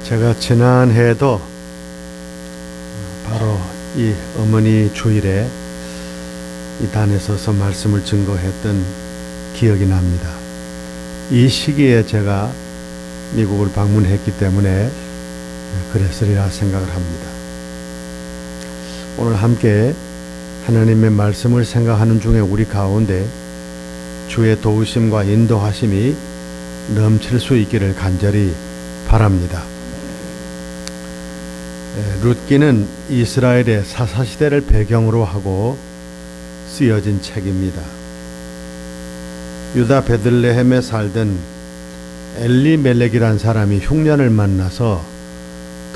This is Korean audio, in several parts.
제가 지난해에도 바로 이 어머니 주일에 이 단에 서서 말씀을 증거했던 기억이 납니다. 이 시기에 제가 미국을 방문했기 때문에 그랬으리라 생각을 합니다. 오늘 함께 하나님의 말씀을 생각하는 중에 우리 가운데 주의 도우심과 인도하심이 넘칠 수 있기를 간절히 바랍니다. 룻기는 이스라엘의 사사시대를 배경으로 하고 쓰여진 책입니다. 유다 베들레헴에 살던 엘리멜렉이란 사람이 흉년을 만나서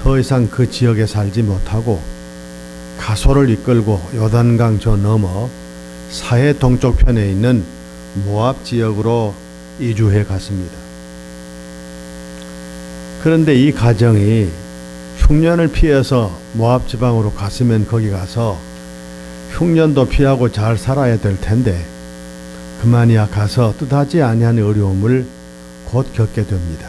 더 이상 그 지역에 살지 못하고 가소를 이끌고 요단강 저 너머 사해 동쪽편에 있는 모압 지역으로 이주해 갔습니다. 그런데 이 가정이 흉년을 피해서 모압 지방으로 갔으면 거기 가서 흉년도 피하고 잘 살아야 될 텐데 그만이야 가서 뜻하지 아니한 어려움을 곧 겪게 됩니다.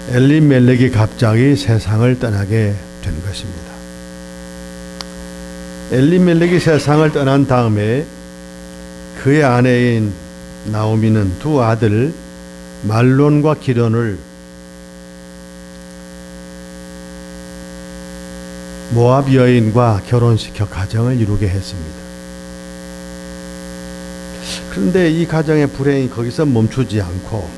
엘리멜렉이 갑자기 세상을 떠나게 된 것입니다. 엘리멜렉이 세상을 떠난 다음에 그의 아내인 나오미는 두 아들 말론과 기련을 모압 여인과 결혼시켜 가정을 이루게 했습니다. 그런데 이 가정의 불행이 거기서 멈추지 않고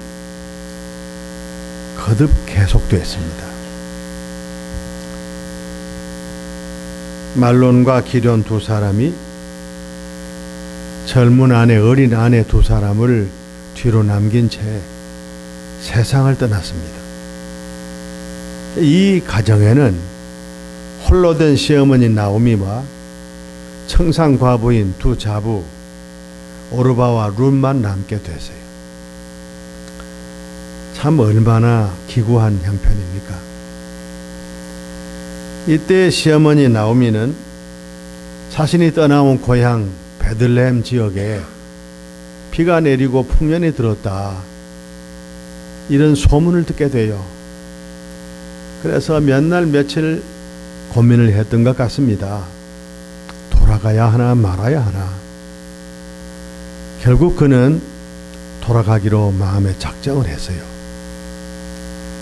거듭 계속됐습니다. 말론과 기련 두 사람이 젊은 아내, 어린 아내 두 사람을 뒤로 남긴 채 세상을 떠났습니다. 이 가정에는 홀로 된 시어머니 나오미와 청상 과부인 두 자부 오르바와 룻만 남게 되세요. 참 얼마나 기구한 형편입니까? 이때 시어머니 나오미는 자신이 떠나온 고향 베들레헴 지역에 비가 내리고 풍년이 들었다, 이런 소문을 듣게 돼요. 그래서 몇 날 며칠 고민을 했던 것 같습니다. 돌아가야 하나 말아야 하나. 결국 그는 돌아가기로 마음에 작정을 했어요.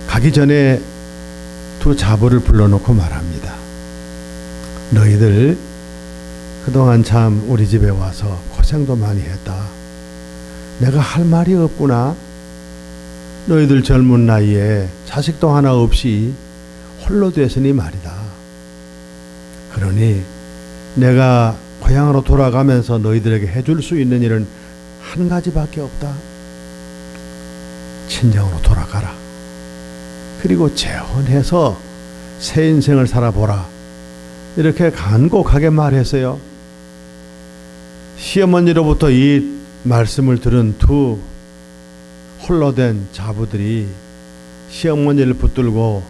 가기 전에 두 자부를 불러놓고 말합니다. 너희들 그동안 참 우리 집에 와서 고생도 많이 했다. 내가 할 말이 없구나. 너희들 젊은 나이에 자식도 하나 없이 홀로 됐으니 말이다. 그러니 내가 고향으로 돌아가면서 너희들에게 해줄 수 있는 일은 한 가지밖에 없다. 친정으로 돌아가라. 그리고 재혼해서 새 인생을 살아보라. 이렇게 간곡하게 말했어요. 시어머니로부터 이 말씀을 들은 두 홀로 된 자부들이 시어머니를 붙들고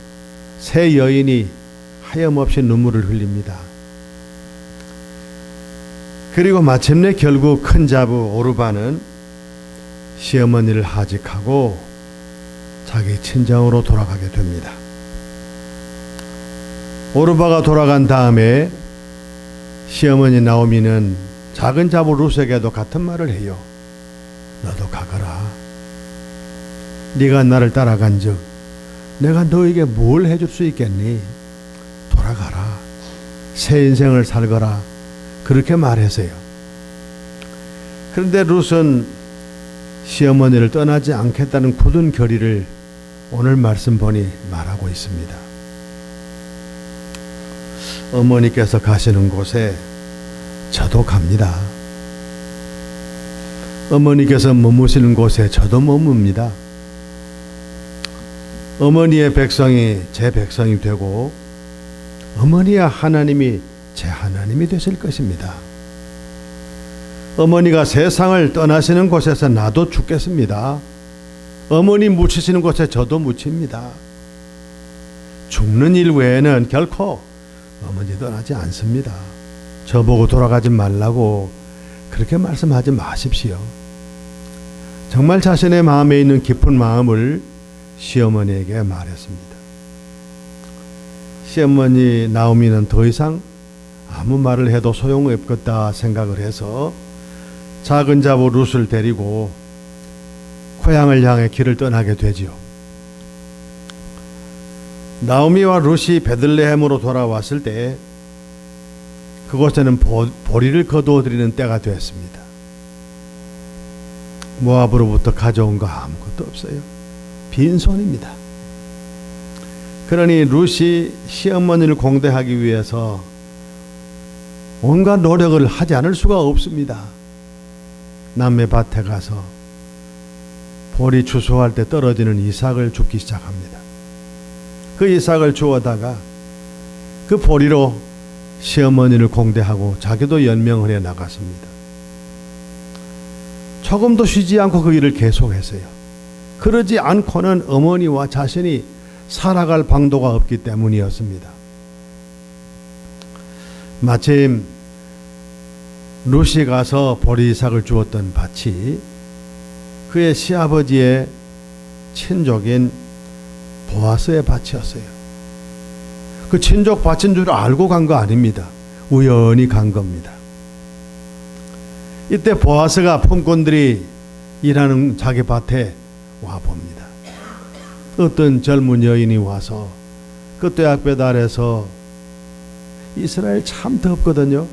새 여인이 하염없이 눈물을 흘립니다. 그리고 마침내 결국 큰 자부 오르바는 시어머니를 하직하고 자기 친정으로 돌아가게 됩니다. 오르바가 돌아간 다음에 시어머니 나오미는 작은 자부 룻에게도 같은 말을 해요. 너도 가거라. 네가 나를 따라간 즉 내가 너에게 뭘 해줄 수 있겠니? 돌아가라. 새 인생을 살거라. 그렇게 말했어요. 그런데 룻은 시어머니를 떠나지 않겠다는 굳은 결의를 오늘 말씀 보니 말하고 있습니다. 어머니께서 가시는 곳에 저도 갑니다. 어머니께서 머무시는 곳에 저도 머뭅니다. 어머니의 백성이 제 백성이 되고 어머니의 하나님이 제 하나님이 되실 것입니다. 어머니가 세상을 떠나시는 곳에서 나도 죽겠습니다. 어머니 묻히시는 곳에 저도 묻힙니다. 죽는 일 외에는 결코 어머니 떠나지 않습니다. 저보고 돌아가지 말라고 그렇게 말씀하지 마십시오. 정말 자신의 마음에 있는 깊은 마음을 시어머니에게 말했습니다. 시어머니 나오미는 더 이상 아무 말을 해도 소용없겠다 생각을 해서 작은 자부 룻을 데리고 고향을 향해 길을 떠나게 되지요. 나오미와 룻이 베들레헴으로 돌아왔을 때 그곳에는 보리를 거두어 드리는 때가 되었습니다. 모압으로부터 가져온 거 아무것도 없어요. 빈손입니다. 그러니 룻이 시어머니를 공대하기 위해서 온갖 노력을 하지 않을 수가 없습니다. 남의 밭에 가서 보리 추수할 때 떨어지는 이삭을 줍기 시작합니다. 그 이삭을 주워다가 그 보리로 시어머니를 공대하고 자기도 연명을 해 나갔습니다. 조금도 쉬지 않고 그 일을 계속했어요. 그러지 않고는 어머니와 자신이 살아갈 방도가 없기 때문이었습니다. 마침 룻이 가서 보리 이삭을 주었던 밭이 그의 시아버지의 친족인 보아스의 밭이었어요. 그 친족 밭인 줄 알고 간 거 아닙니다. 우연히 간 겁니다. 이때 보아스가 품꾼들이 일하는 자기 밭에 와 봅니다. 어떤 젊은 여인이 와서 그 뙤약볕 아래서 이스라엘 참 덥거든요.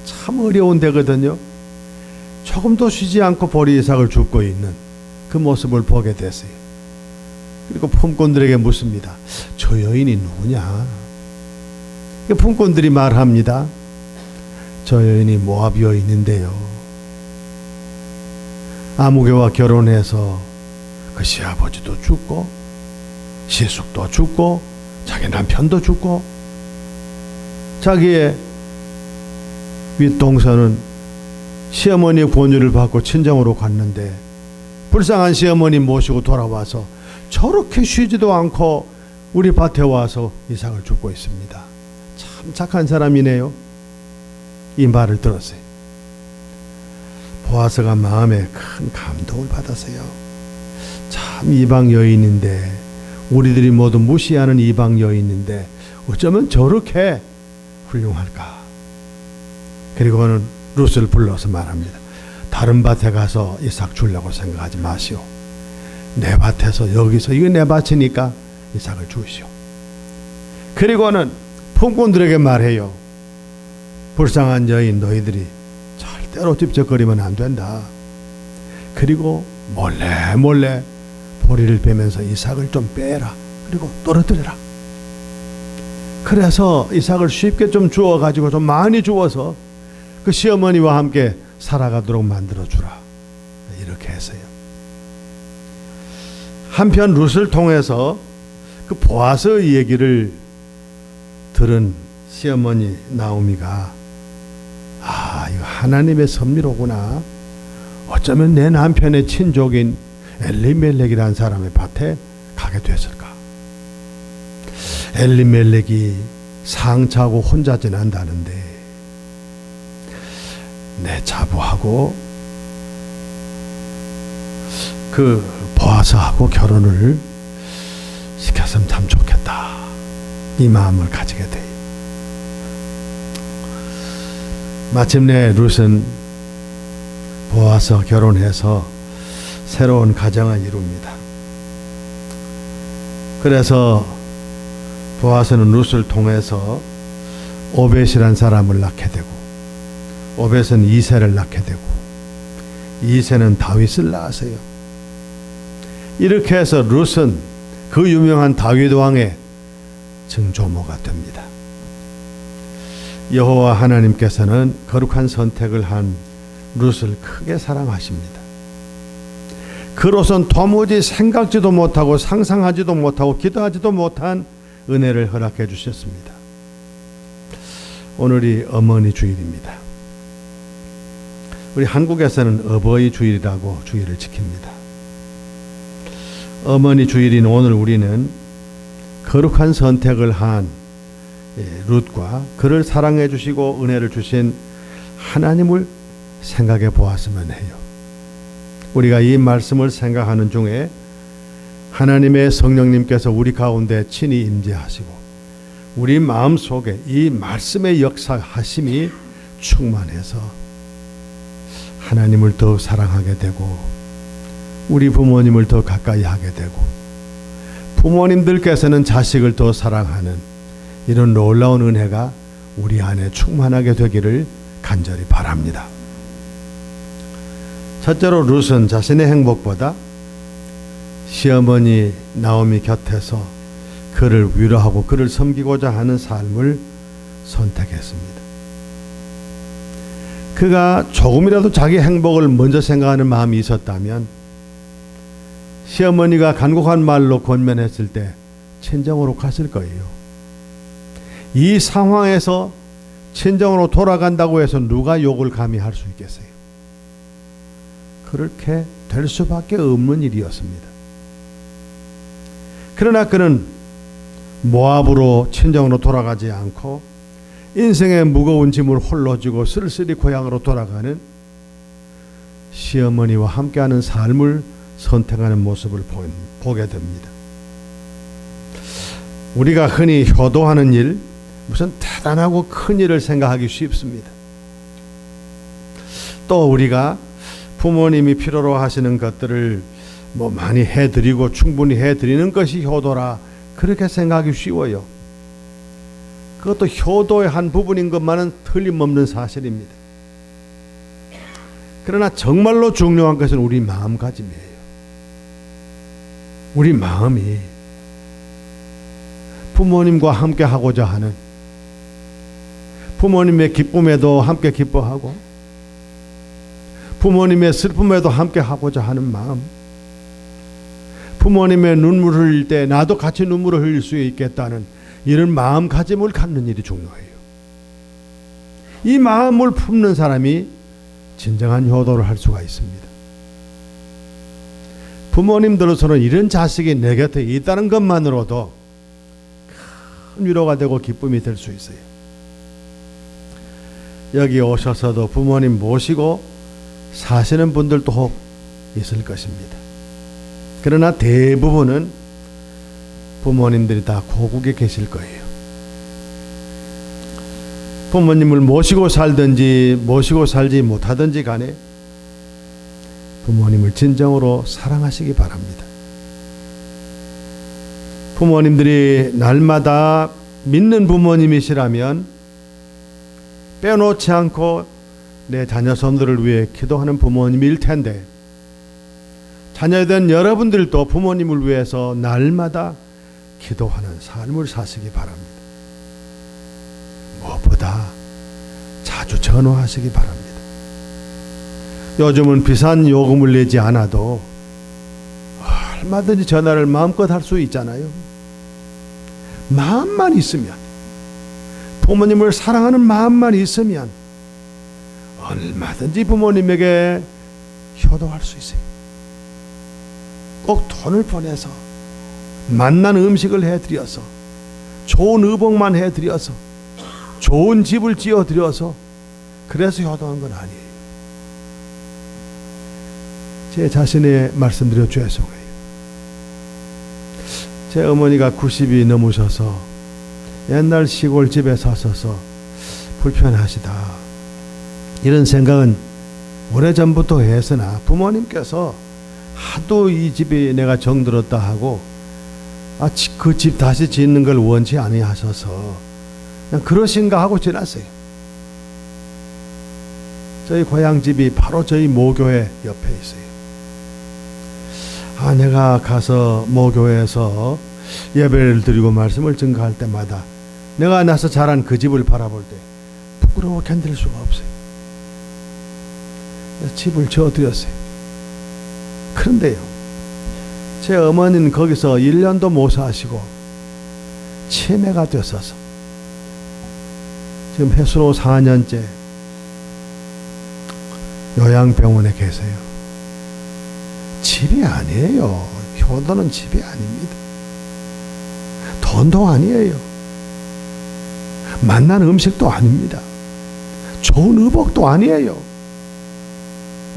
참 어려운 데거든요. 조금도 쉬지 않고 보리 이삭을 줍고 있는 그 모습을 보게 됐어요. 그리고 품꾼들에게 묻습니다. 저 여인이 누구냐? 품꾼들이 말합니다. 저 여인이 모압 여인인데요. 아무개와 결혼해서 그 시아버지도 죽고 시숙도 죽고 자기 남편도 죽고 자기의 윗동서는 시어머니의 권유를 받고 친정으로 갔는데 불쌍한 시어머니 모시고 돌아와서 저렇게 쉬지도 않고 우리 밭에 와서 이삭을 줍고 있습니다. 참 착한 사람이네요. 이 말을 들었어요. 보아스가 마음에 큰 감동을 받았어요. 참 이방 여인인데, 우리들이 모두 무시하는 이방 여인인데 어쩌면 저렇게 훌륭할까. 그리고는 룻을 불러서 말합니다. 다른 밭에 가서 이삭 주려고 생각하지 마시오. 내 밭에서, 여기서, 이거 내 밭이니까 이삭을 주시오. 그리고는 품꾼들에게 말해요. 불쌍한 여인 너희들이 절대로 찝쩍거리면 안 된다. 그리고 몰래 보리를 베면서 이삭을 좀 빼라. 그리고 떨어뜨려라. 그래서 이삭을 쉽게 좀 주워가지고 좀 많이 주워서 그 시어머니와 함께 살아가도록 만들어주라. 이렇게 했어요. 한편 룻을 통해서 그 보아스의 얘기를 들은 시어머니 나오미가 이거 하나님의 섭리로구나. 어쩌면 내 남편의 친족인 엘리멜렉이라는 사람의 밭에 가게 됐을까. 엘리멜렉이 상차고 혼자 지낸다는데 내 자부하고 그 보아스하고 결혼을 시켰으면 참 좋겠다. 이 마음을 가지게 돼요. 마침내 룻은 보아스와 결혼해서 새로운 가정을 이룹니다. 그래서 보아스는 룻을 통해서 오벳이란 사람을 낳게 되고, 오벳은 이새를 낳게 되고, 이새는 다윗을 낳았어요. 이렇게 해서 룻은 그 유명한 다윗 왕의 증조모가 됩니다. 여호와 하나님께서는 거룩한 선택을 한 룻을 크게 사랑하십니다. 그로선 도무지 생각지도 못하고 상상하지도 못하고 기도하지도 못한 은혜를 허락해 주셨습니다. 오늘이 어머니 주일입니다. 우리 한국에서는 어버이 주일이라고 주일을 지킵니다. 어머니 주일인 오늘 우리는 거룩한 선택을 한 룻과 그를 사랑해 주시고 은혜를 주신 하나님을 생각해 보았으면 해요. 우리가 이 말씀을 생각하는 중에 하나님의 성령님께서 우리 가운데 친히 임재하시고 우리 마음속에 이 말씀의 역사하심이 충만해서 하나님을 더 사랑하게 되고 우리 부모님을 더 가까이 하게 되고 부모님들께서는 자식을 더 사랑하는 이런 놀라운 은혜가 우리 안에 충만하게 되기를 간절히 바랍니다. 첫째로 룻은 자신의 행복보다 시어머니 나오미 곁에서 그를 위로하고 그를 섬기고자 하는 삶을 선택했습니다. 그가 조금이라도 자기 행복을 먼저 생각하는 마음이 있었다면 시어머니가 간곡한 말로 권면했을 때 친정으로 갔을 거예요. 이 상황에서 친정으로 돌아간다고 해서 누가 욕을 감히 할 수 있겠어요? 그렇게 될 수밖에 없는 일이었습니다. 그러나 그는 모압으로 친정으로 돌아가지 않고 인생의 무거운 짐을 홀로 지고 쓸쓸히 고향으로 돌아가는 시어머니와 함께하는 삶을 선택하는 모습을 보게 됩니다. 우리가 흔히 효도하는 일, 무슨 대단하고 큰 일을 생각하기 쉽습니다. 또 우리가 부모님이 필요로 하시는 것들을 많이 해드리고 충분히 해드리는 것이 효도라 그렇게 생각하기 쉬워요. 그것도 효도의 한 부분인 것만은 틀림없는 사실입니다. 그러나 정말로 중요한 것은 우리 마음가짐이에요. 우리 마음이 부모님과 함께 하고자 하는, 부모님의 기쁨에도 함께 기뻐하고 부모님의 슬픔에도 함께 하고자 하는 마음, 부모님의 눈물을 흘릴 때 나도 같이 눈물을 흘릴 수 있겠다는 이런 마음가짐을 갖는 일이 중요해요. 이 마음을 품는 사람이 진정한 효도를 할 수가 있습니다. 부모님들로서는 이런 자식이 내 곁에 있다는 것만으로도 큰 위로가 되고 기쁨이 될 수 있어요. 여기 오셔서도 부모님 모시고 사시는 분들도 있을 것입니다. 그러나 대부분은 부모님들이 다 고국에 계실 거예요. 부모님을 모시고 살든지 모시고 살지 못하든지 간에 부모님을 진정으로 사랑하시기 바랍니다. 부모님들이 날마다 믿는 부모님이시라면 빼놓지 않고 내 자녀손들을 위해 기도하는 부모님일 텐데, 자녀된 여러분들도 부모님을 위해서 날마다 기도하는 삶을 사시기 바랍니다. 무엇보다 자주 전화하시기 바랍니다. 요즘은 비싼 요금을 내지 않아도 얼마든지 전화를 마음껏 할 수 있잖아요. 마음만 있으면, 부모님을 사랑하는 마음만 있으면 얼마든지 부모님에게 효도할 수 있어요. 꼭 돈을 보내서 맛난 음식을 해드려서 좋은 의복만 해드려서 좋은 집을 지어드려서 그래서 효도한 건 아니에요. 제 자신의 말씀드려 죄송해요. 제 어머니가 90이 넘으셔서 옛날 시골집에 사셔서 불편하시다, 이런 생각은 오래전부터 했으나 부모님께서 하도 이 집이 내가 정들었다 하고 그 집 다시 짓는 걸 원치 아니하셔서 그냥 그러신가 하고 지났어요. 저희 고향집이 바로 저희 모교회 옆에 있어요. 내가 가서 모교회에서 예배를 드리고 말씀을 증거할 때마다 내가 나서 자란 그 집을 바라볼 때 부끄러워 견딜 수가 없어요. 집을 지어드렸어요. 그런데요, 제 어머니는 거기서 1년도 못 사시고 치매가 됐어서 지금 해수로 4년째 요양병원에 계세요. 집이 아니에요. 효도는 집이 아닙니다. 돈도 아니에요. 맛난 음식도 아닙니다. 좋은 의복도 아니에요.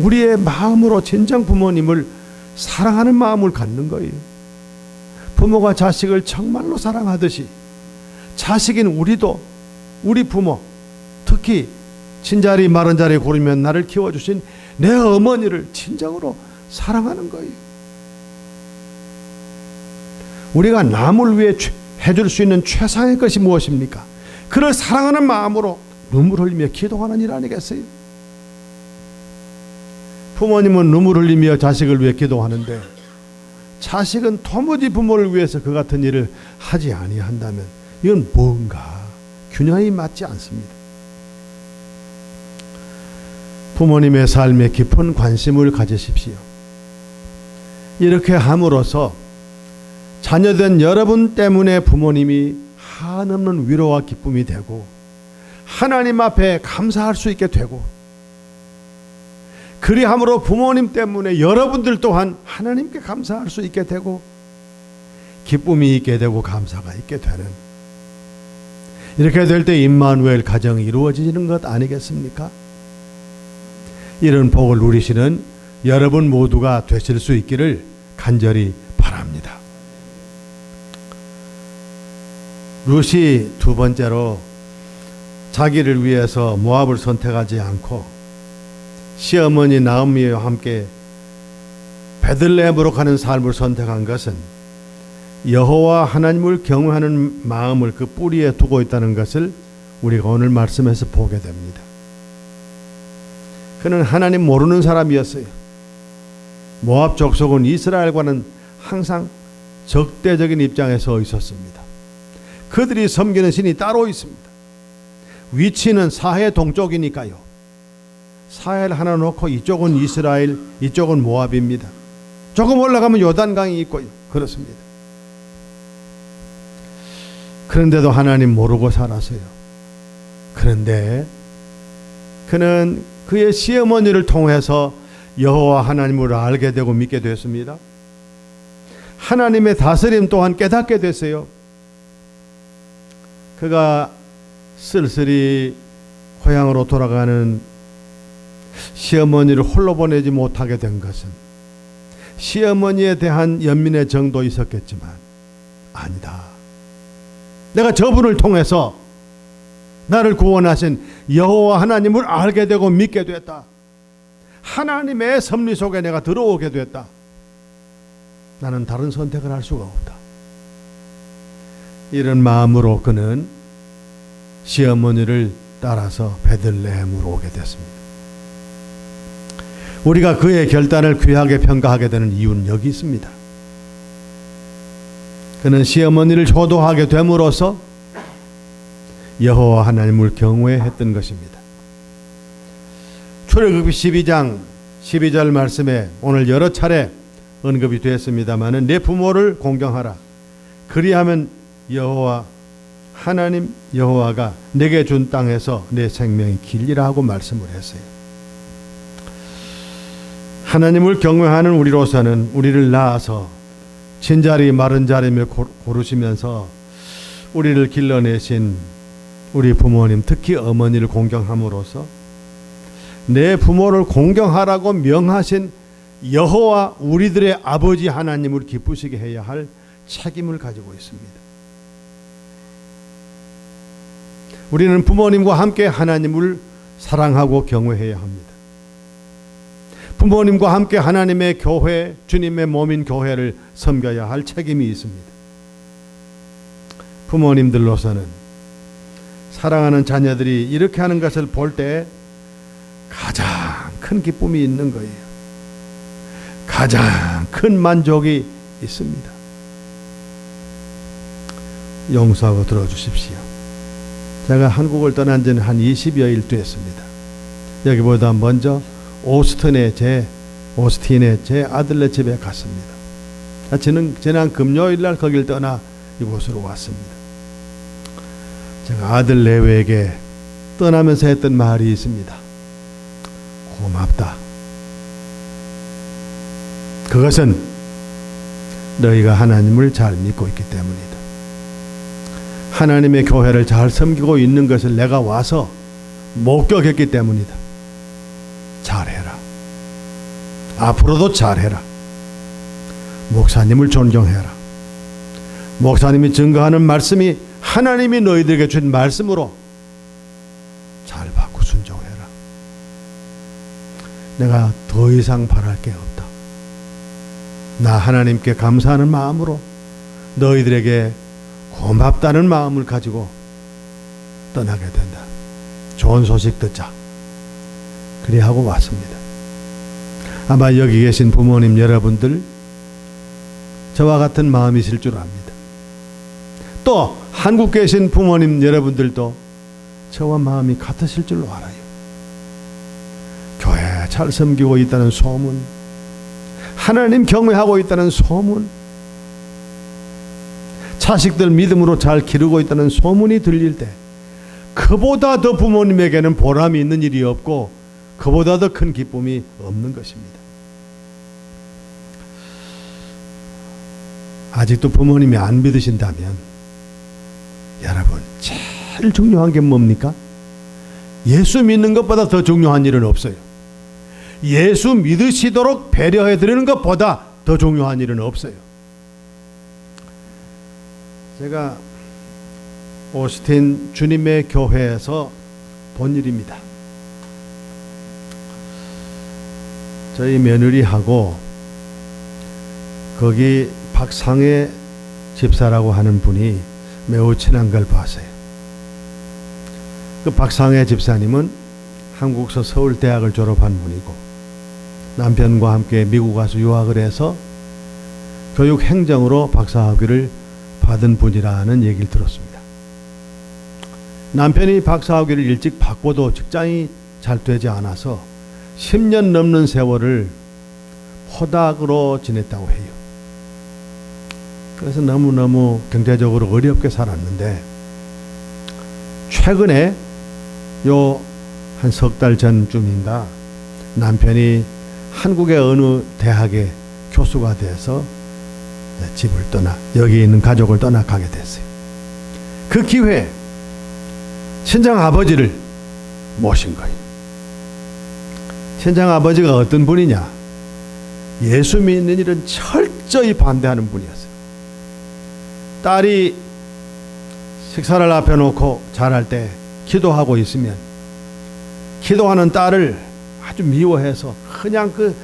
우리의 마음으로 진정 부모님을 사랑하는 마음을 갖는 거예요. 부모가 자식을 정말로 사랑하듯이 자식인 우리도 우리 부모, 특히 친자리 마른 자리 고르면 나를 키워주신 내 어머니를 진정으로 사랑하는 거예요. 우리가 남을 위해 해줄 수 있는 최상의 것이 무엇입니까? 그를 사랑하는 마음으로 눈물 흘리며 기도하는 일 아니겠어요? 부모님은 눈물 흘리며 자식을 위해 기도하는데 자식은 도무지 부모를 위해서 그 같은 일을 하지 아니한다면 이건 뭔가 균형이 맞지 않습니다. 부모님의 삶에 깊은 관심을 가지십시오. 이렇게 함으로써 자녀된 여러분 때문에 부모님이 한없는 위로와 기쁨이 되고 하나님 앞에 감사할 수 있게 되고, 그리함으로 부모님 때문에 여러분들 또한 하나님께 감사할 수 있게 되고 기쁨이 있게 되고 감사가 있게 되는, 이렇게 될 때 임마누엘 가정이 이루어지는 것 아니겠습니까? 이런 복을 누리시는 여러분 모두가 되실 수 있기를 간절히 바랍니다. 룻이 두 번째로 자기를 위해서 모압을 선택하지 않고 시어머니 나오미와 함께 베들레헴으로 가는 삶을 선택한 것은 여호와 하나님을 경외하는 마음을 그 뿌리에 두고 있다는 것을 우리가 오늘 말씀에서 보게 됩니다. 그는 하나님 모르는 사람이었어요. 모압 족속은 이스라엘과는 항상 적대적인 입장에 서 있었습니다. 그들이 섬기는 신이 따로 있습니다. 위치는 사해 동쪽이니까요. 사해를 하나 놓고 이쪽은 이스라엘, 이쪽은 모압입니다. 조금 올라가면 요단강이 있고요. 그렇습니다. 그런데도 하나님 모르고 살았어요. 그런데 그는 그의 시어머니를 통해서 여호와 하나님을 알게 되고 믿게 됐습니다. 하나님의 다스림 또한 깨닫게 됐어요. 그가 쓸쓸히 고향으로 돌아가는 시어머니를 홀로 보내지 못하게 된 것은 시어머니에 대한 연민의 정도 있었겠지만, 아니다, 내가 저분을 통해서 나를 구원하신 여호와 하나님을 알게 되고 믿게 됐다. 하나님의 섭리 속에 내가 들어오게 됐다. 나는 다른 선택을 할 수가 없다. 이런 마음으로 그는 시어머니를 따라서 베들레헴으로 오게 됐습니다. 우리가 그의 결단을 귀하게 평가하게 되는 이유는 여기 있습니다. 그는 시어머니를 효도하게 됨으로써 여호와 하나님을 경외했던 것입니다. 출애굽기 12장 12절 말씀에 오늘 여러 차례 언급이 되었습니다마는 내 부모를 공경하라. 그리하면 여호와 하나님 여호와가 내게 준 땅에서 내 생명이 길리라 하고 말씀을 했어요. 하나님을 경외하는 우리로서는 우리를 낳아서 진자리 마른 자리며 고르시면서 우리를 길러내신 우리 부모님, 특히 어머니를 공경함으로써 내 부모를 공경하라고 명하신 여호와 우리들의 아버지 하나님을 기쁘시게 해야 할 책임을 가지고 있습니다. 우리는 부모님과 함께 하나님을 사랑하고 경외해야 합니다. 부모님과 함께 하나님의 교회, 주님의 몸인 교회를 섬겨야 할 책임이 있습니다. 부모님들로서는 사랑하는 자녀들이 이렇게 하는 것을 볼 때 가장 큰 기쁨이 있는 거예요. 가장 큰 만족이 있습니다. 용서하고 들어주십시오. 제가 한국을 떠난 지는 한 20여일 됐습니다. 여기보다 먼저 오스틴의 제 아들네 집에 갔습니다. 지난 금요일 날 거길 떠나 이곳으로 왔습니다. 제가 아들 내외에게 떠나면서 했던 말이 있습니다. 고맙다. 그것은 너희가 하나님을 잘 믿고 있기 때문이다. 하나님의 교회를 잘 섬기고 있는 것을 내가 와서 목격했기 때문이다. 잘해라. 앞으로도 잘해라. 목사님을 존경해라. 목사님이 증거하는 말씀이 하나님이 너희들에게 준 말씀으로 잘 받고 순종해라. 내가 더 이상 바랄 게 없다. 나 하나님께 감사하는 마음으로 너희들에게 고맙다는 마음을 가지고 떠나게 된다. 좋은 소식 듣자. 그리 하고 왔습니다. 아마 여기 계신 부모님 여러분들 저와 같은 마음이실 줄 압니다. 또 한국 계신 부모님 여러분들도 저와 마음이 같으실 줄로 알아요. 교회 잘 섬기고 있다는 소문, 하나님 경외하고 있다는 소문, 자식들 믿음으로 잘 기르고 있다는 소문이 들릴 때 그보다 더 부모님에게는 보람이 있는 일이 없고 그보다 더 큰 기쁨이 없는 것입니다. 아직도 부모님이 안 믿으신다면 여러분 제일 중요한 게 뭡니까? 예수 믿는 것보다 더 중요한 일은 없어요. 예수 믿으시도록 배려해 드리는 것보다 더 중요한 일은 없어요. 제가 오스틴 주님의 교회에서 본 일입니다. 저희 며느리하고 거기 박상혜 집사라고 하는 분이 매우 친한 걸 봤어요. 그 박상혜 집사님은 한국서 서울대학을 졸업한 분이고 남편과 함께 미국 가서 유학을 해서 교육행정으로 박사학위를 받은 분이라는 얘기를 들었습니다. 남편이 박사학위를 일찍 받고도 직장이 잘 되지 않아서 10년 넘는 세월을 포닥으로 지냈다고 해요. 그래서 너무너무 경제적으로 어렵게 살았는데 최근에 요 한 석 달 전쯤인가 남편이 한국의 어느 대학의 교수가 돼서 집을 떠나 여기 있는 가족을 떠나가게 됐어요. 그 기회에 친정 아버지를 모신 거예요. 친정 아버지가 어떤 분이냐? 예수 믿는 일은 철저히 반대하는 분이었어요. 딸이 식사를 앞에 놓고 잘할 때 기도하고 있으면 기도하는 딸을 아주 미워해서 그냥 그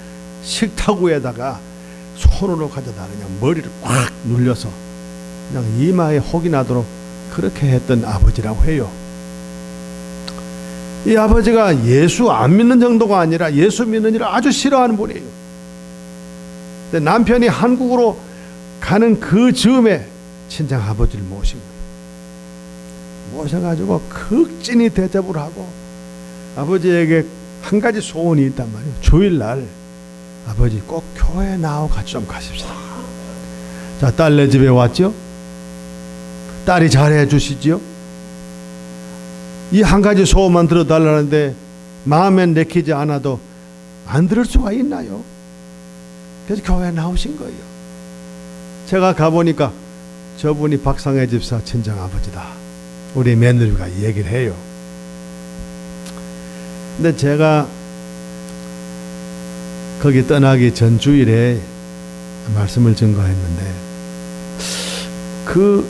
식탁 위에다가 손으로 가져다 그냥 머리를 꽉 눌려서 그냥 이마에 혹이 나도록 그렇게 했던 아버지라고 해요. 이 아버지가 예수 안 믿는 정도가 아니라 예수 믿는 일을 아주 싫어하는 분이에요. 근데 남편이 한국으로 가는 그 즈음에 친정 아버지를 모신 거예요. 모셔가지고 극진히 대접을 하고 아버지에게 한 가지 소원이 있단 말이에요. 주일날 아버지 꼭 교회 나와 같이 좀 가십시다. 자, 딸네 집에 왔죠? 딸이 잘해 주시지요? 이 한 가지 소원만 들어달라는데 마음에 내키지 않아도 안 들을 수가 있나요? 그래서 교회에 나오신 거예요. 제가 가보니까 저분이 박상혜 집사 친정 아버지다. 우리 며느리가 얘기를 해요. 근데 제가 거기 떠나기 전 주일에 말씀을 증거했는데 그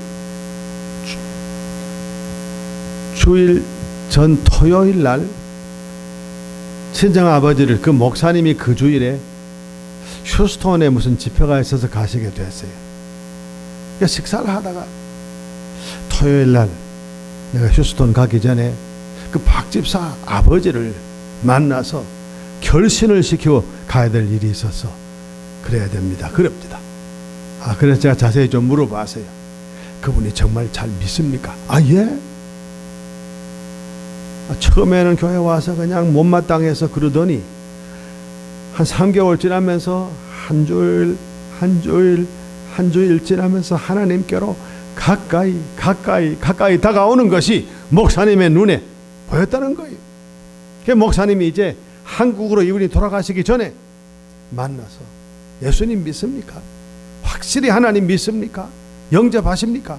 주일 전 토요일 날 친정 아버지를 그 목사님이 그 주일에 휴스톤에 무슨 집회가 있어서 가시게 됐어요. 그러니까 식사를 하다가 토요일 날 내가 휴스톤 가기 전에 그 박 집사 아버지를 만나서 결신을 시키고 가야 될 일이 있어서 그래야 됩니다. 그럽니다. 그래서 제가 자세히 좀 물어봤어요. 그분이 정말 잘 믿습니까? 예? 처음에는 교회 와서 그냥 못마땅해서 그러더니 한 3개월 지나면서 한 주일 지나면서 하나님께로 가까이 다가오는 것이 목사님의 눈에 보였다는 거예요. 그 목사님이 이제 한국으로 이분이 돌아가시기 전에 만나서 예수님 믿습니까? 확실히 하나님 믿습니까? 영접하십니까?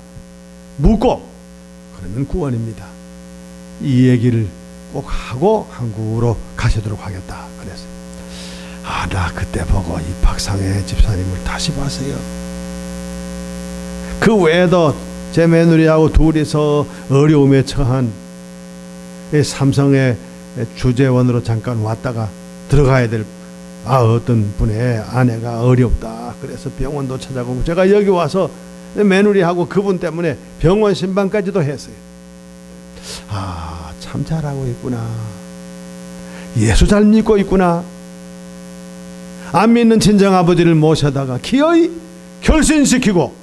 묻고 그러면 구원입니다. 이 얘기를 꼭 하고 한국으로 가시도록 하겠다 그랬어요. 나 그때 보고 이 박상혜 집사님을 다시 봤어요. 그 외에도 제 며느리하고 둘이서 어려움에 처한 삼성의 주재원으로 잠깐 왔다가 들어가야 될 어떤 분의 아내가 어렵다. 그래서 병원도 찾아가고 제가 여기 와서 며느리하고 그분 때문에 병원 신방까지도 했어요. 참 잘하고 있구나. 예수 잘 믿고 있구나. 안 믿는 친정아버지를 모셔다가 기어이 결신시키고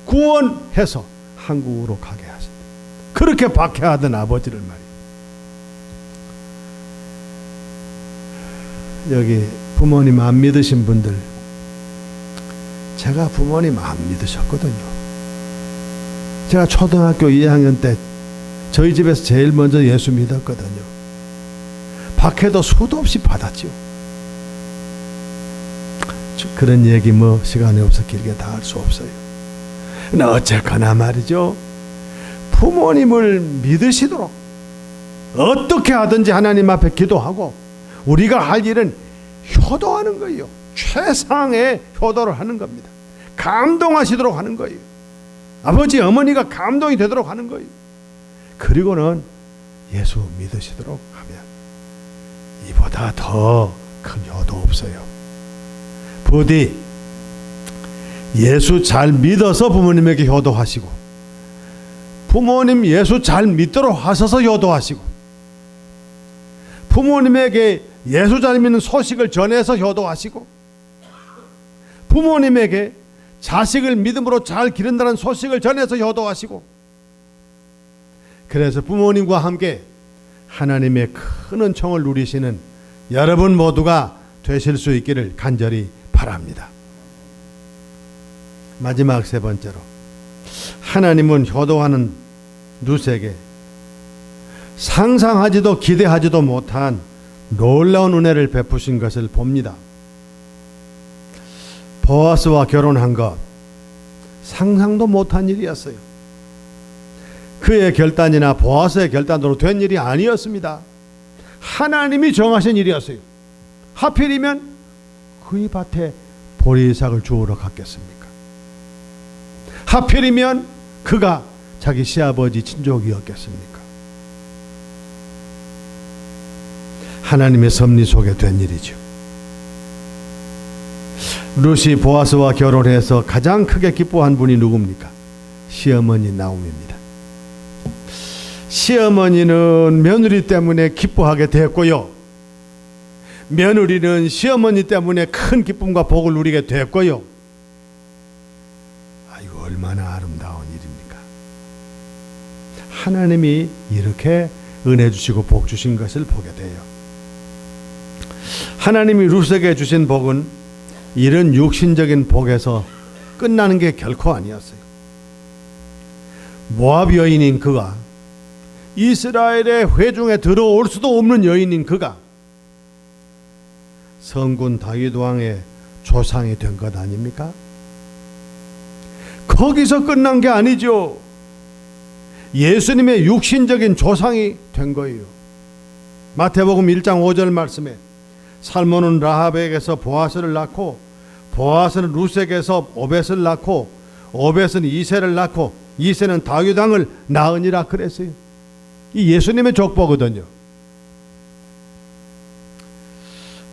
구원해서 한국으로 가게 하신다. 그렇게 박해하던 아버지를 말이에요. 여기 부모님 안 믿으신 분들, 제가 부모님 안 믿으셨거든요. 제가 초등학교 2학년 때 저희 집에서 제일 먼저 예수 믿었거든요. 박해도 수도 없이 받았죠. 그런 얘기 시간이 없어 길게 다 할 수 없어요. 어쨌거나 말이죠. 부모님을 믿으시도록 어떻게 하든지 하나님 앞에 기도하고 우리가 할 일은 효도하는 거예요. 최상의 효도를 하는 겁니다. 감동하시도록 하는 거예요. 아버지 어머니가 감동이 되도록 하는 거예요. 그리고는 예수 믿으시도록 하면 이보다 더 큰 효도 없어요. 부디 예수 잘 믿어서 부모님에게 효도하시고 부모님 예수 잘 믿도록 하셔서 효도하시고 부모님에게 예수 잘 믿는 소식을 전해서 효도하시고 부모님에게 자식을 믿음으로 잘 기른다는 소식을 전해서 효도하시고 그래서 부모님과 함께 하나님의 큰 은총을 누리시는 여러분 모두가 되실 수 있기를 간절히 바랍니다. 마지막 세 번째로 하나님은 효도하는 룻에게 상상하지도 기대하지도 못한 놀라운 은혜를 베푸신 것을 봅니다. 보아스와 결혼한 것 상상도 못한 일이었어요. 그의 결단이나 보아스의 결단으로 된 일이 아니었습니다. 하나님이 정하신 일이었어요. 하필이면 그의 밭에 보리삭을 주우러 갔겠습니까? 하필이면 그가 자기 시아버지 친족이었겠습니까? 하나님의 섭리 속에 된 일이죠. 룻이 보아스와 결혼해서 가장 크게 기뻐한 분이 누굽니까? 시어머니 나오미입니다. 시어머니는 며느리 때문에 기뻐하게 됐고요. 며느리는 시어머니 때문에 큰 기쁨과 복을 누리게 됐고요. 이거 얼마나 아름다운 일입니까? 하나님이 이렇게 은혜 주시고 복 주신 것을 보게 돼요. 하나님이 룻에게 주신 복은 이런 육신적인 복에서 끝나는 게 결코 아니었어요. 모압 여인인 그가 이스라엘의 회중에 들어올 수도 없는 여인인 그가 성군 다윗 왕의 조상이 된 것 아닙니까? 거기서 끝난 게 아니죠. 예수님의 육신적인 조상이 된 거예요. 마태복음 1장 5절 말씀에 살몬은 라합에게서 보아스를 낳고 보아스는 룻에게서 오벳을 낳고 오벳은 이새를 낳고 이새는 다윗 왕을 낳으니라 그랬어요. 이 예수님의 족보거든요.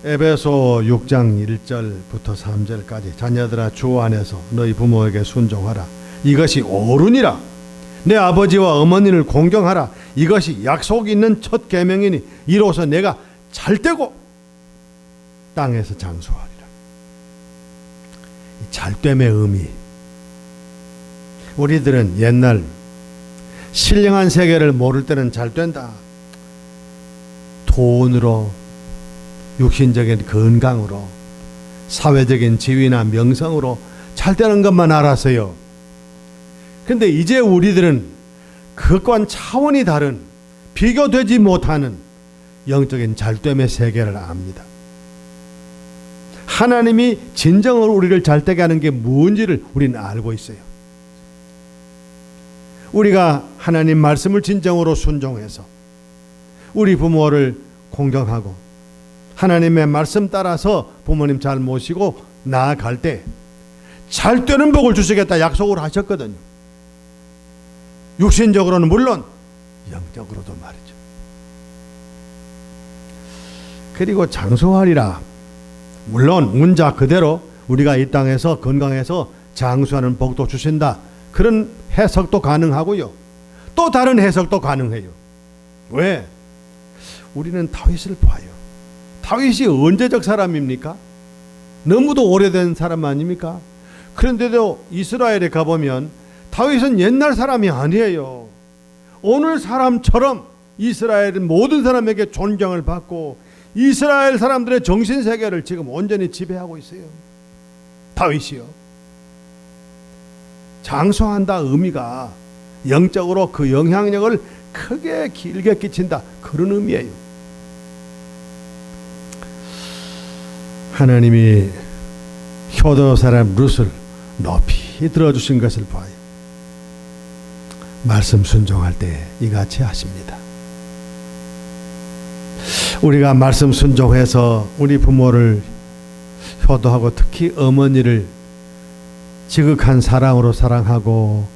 에베소 6장 1절부터 3절까지 자녀들아 주 안에서 너희 부모에게 순종하라. 이것이 옳으니라. 내 아버지와 어머니를 공경하라. 이것이 약속 있는 첫 계명이니 이로써 내가 잘되고 땅에서 장수하리라. 이 잘됨의 의미. 우리들은 옛날 신령한 세계를 모를 때는 잘된다. 돈으로 육신적인 건강으로 사회적인 지위나 명성으로 잘되는 것만 알았어요. 그런데 이제 우리들은 그것과는 차원이 다른 비교되지 못하는 영적인 잘됨의 세계를 압니다. 하나님이 진정으로 우리를 잘되게 하는 게 뭔지를 우리는 알고 있어요. 우리가 하나님 말씀을 진정으로 순종해서 우리 부모를 공경하고 하나님의 말씀 따라서 부모님 잘 모시고 나아갈 때 잘되는 복을 주시겠다 약속을 하셨거든요. 육신적으로는 물론 영적으로도 말이죠. 그리고 장수하리라. 물론 문자 그대로 우리가 이 땅에서 건강해서 장수하는 복도 주신다. 그런 해석도 가능하고요. 또 다른 해석도 가능해요. 왜? 우리는 다윗을 봐요. 다윗이 언제적 사람입니까? 너무도 오래된 사람 아닙니까? 그런데도 이스라엘에 가보면 다윗은 옛날 사람이 아니에요. 오늘 사람처럼 이스라엘 모든 사람에게 존경을 받고 이스라엘 사람들의 정신세계를 지금 온전히 지배하고 있어요. 다윗이요. 장수한다 의미가 영적으로 그 영향력을 크게 길게 끼친다, 그런 의미예요. 하나님이 효도 사람 룻을 높이 들어주신 것을 봐요. 말씀 순종할 때 이같이 하십니다. 우리가 말씀 순종해서 우리 부모를 효도하고 특히 어머니를 지극한 사랑으로 사랑하고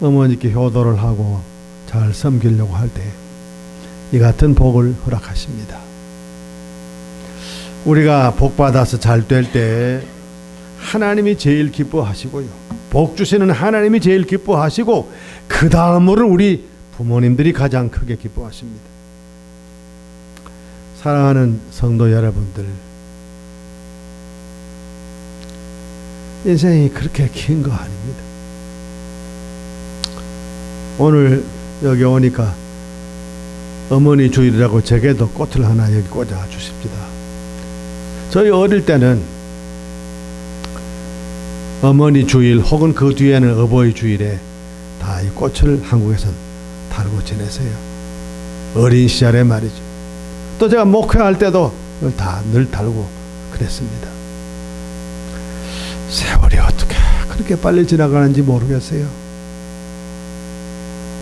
어머니께 효도를 하고 잘 섬기려고 할 때 이 같은 복을 허락하십니다. 우리가 복 받아서 잘 될 때 하나님이 제일 기뻐하시고요. 복 주시는 하나님이 제일 기뻐하시고 그 다음으로는 우리 부모님들이 가장 크게 기뻐하십니다. 사랑하는 성도 여러분들, 인생이 그렇게 긴 거 아닙니다. 오늘 여기 오니까 어머니 주일이라고 제게도 꽃을 하나 여기 꽂아 주십시다. 저희 어릴 때는 어머니 주일 혹은 그 뒤에는 어버이 주일에 다 이 꽃을 한국에선 달고 지내세요. 어린 시절에 말이죠. 또 제가 목회할 때도 다 늘 달고 그랬습니다. 세월이 어떻게 그렇게 빨리 지나가는지 모르겠어요.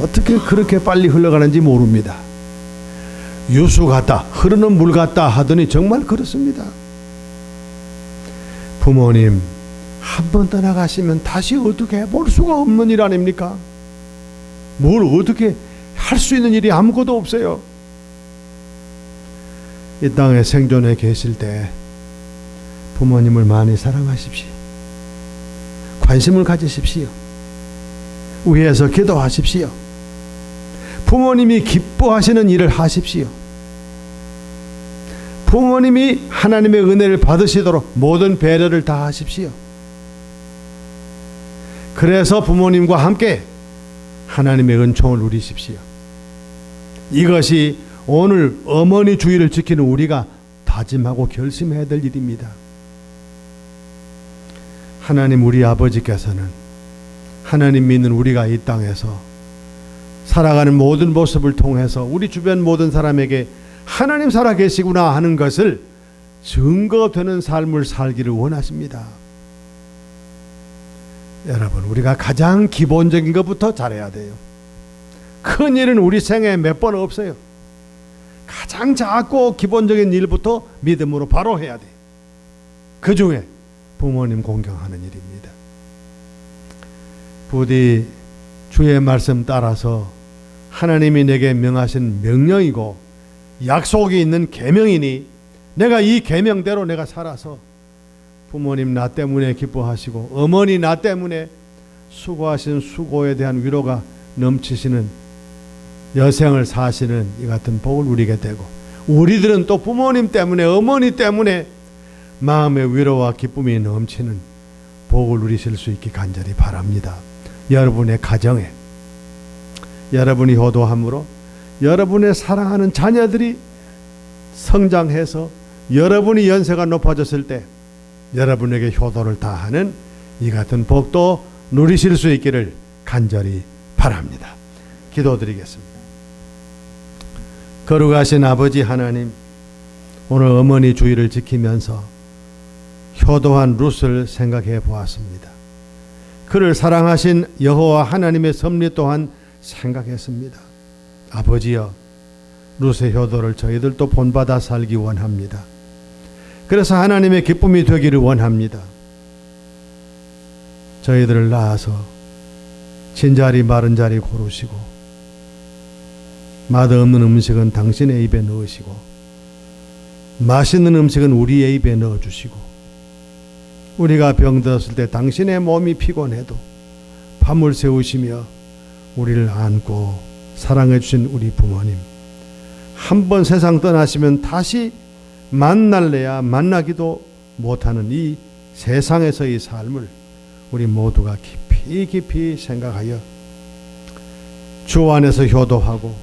어떻게 그렇게 빨리 흘러가는지 모릅니다. 유수 같다, 흐르는 물 같다 하더니 정말 그렇습니다. 부모님 한 번 떠나가시면 다시 어떻게 볼 수가 없는 일 아닙니까? 뭘 어떻게 할 수 있는 일이 아무것도 없어요. 이 땅에 생존해 계실 때 부모님을 많이 사랑하십시오. 관심을 가지십시오. 위에서 기도하십시오. 부모님이 기뻐하시는 일을 하십시오. 부모님이 하나님의 은혜를 받으시도록 모든 배려를 다 하십시오. 그래서 부모님과 함께 하나님의 은총을 누리십시오. 이것이 오늘 어머니 주의를 지키는 우리가 다짐하고 결심해야 될 일입니다. 하나님 우리 아버지께서는 하나님 믿는 우리가 이 땅에서 살아가는 모든 모습을 통해서 우리 주변 모든 사람에게 하나님 살아계시구나 하는 것을 증거되는 삶을 살기를 원하십니다. 여러분, 우리가 가장 기본적인 것부터 잘해야 돼요. 큰 일은 우리 생애에 몇 번 없어요. 가장 작고 기본적인 일부터 믿음으로 바로 해야 돼요. 그 중에 부모님 공경하는 일입니다. 부디 주의 말씀 따라서 하나님이 내게 명하신 명령이고 약속이 있는 계명이니 내가 이 계명대로 내가 살아서 부모님 나 때문에 기뻐하시고 어머니 나 때문에 수고하신 수고에 대한 위로가 넘치시는 여생을 사시는 이 같은 복을 누리게 되고 우리들은 또 부모님 때문에 어머니 때문에 마음의 위로와 기쁨이 넘치는 복을 누리실 수 있기 간절히 바랍니다. 여러분의 가정에 여러분이 효도함으로 여러분의 사랑하는 자녀들이 성장해서 여러분이 연세가 높아졌을 때 여러분에게 효도를 다하는 이 같은 복도 누리실 수 있기를 간절히 바랍니다. 기도드리겠습니다. 거룩하신 아버지 하나님, 오늘 어머니 주의를 지키면서 효도한 룻을 생각해 보았습니다. 그를 사랑하신 여호와 하나님의 섭리 또한 생각했습니다. 아버지여, 룻의 효도를 저희들도 본받아 살기 원합니다. 그래서 하나님의 기쁨이 되기를 원합니다. 저희들을 낳아서 진자리 마른 자리 고르시고 맛없는 음식은 당신의 입에 넣으시고 맛있는 음식은 우리의 입에 넣어주시고 우리가 병들었을 때 당신의 몸이 피곤해도 밤을 새우시며 우리를 안고 사랑해 주신 우리 부모님, 한번 세상 떠나시면 다시 만날래야 만나기도 못하는 이 세상에서의 삶을 우리 모두가 깊이 생각하여 주 안에서 효도하고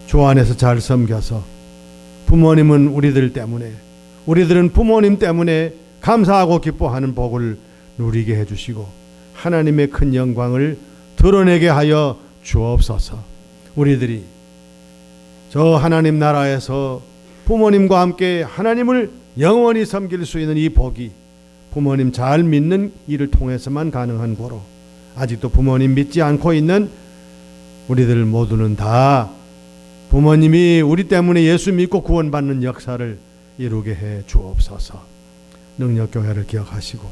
주 안에서 잘 섬겨서 부모님은 우리들 때문에, 우리들은 부모님 때문에 감사하고 기뻐하는 복을 누리게 해주시고 하나님의 큰 영광을 드러내게 하여 주옵소서. 우리들이 저 하나님 나라에서 부모님과 함께 하나님을 영원히 섬길 수 있는 이 복이 부모님 잘 믿는 일을 통해서만 가능한 고로 아직도 부모님 믿지 않고 있는 우리들 모두는 다 부모님이 우리 때문에 예수 믿고 구원받는 역사를 이루게 해 주옵소서. 능력교회를 기억하시고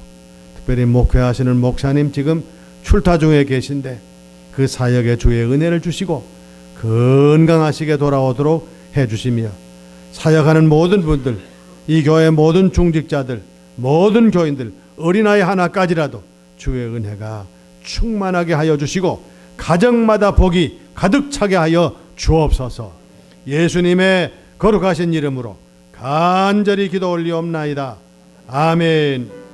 특별히 목회하시는 목사님 지금 출타 중에 계신데 그 사역에 주의 은혜를 주시고 건강하시게 돌아오도록 해주시며 사역하는 모든 분들, 이 교회 모든 중직자들, 모든 교인들, 어린아이 하나까지라도 주의 은혜가 충만하게 하여 주시고 가정마다 복이 가득 차게 하여 주옵소서. 예수님의 거룩하신 이름으로 간절히 기도 올리옵나이다. 아멘.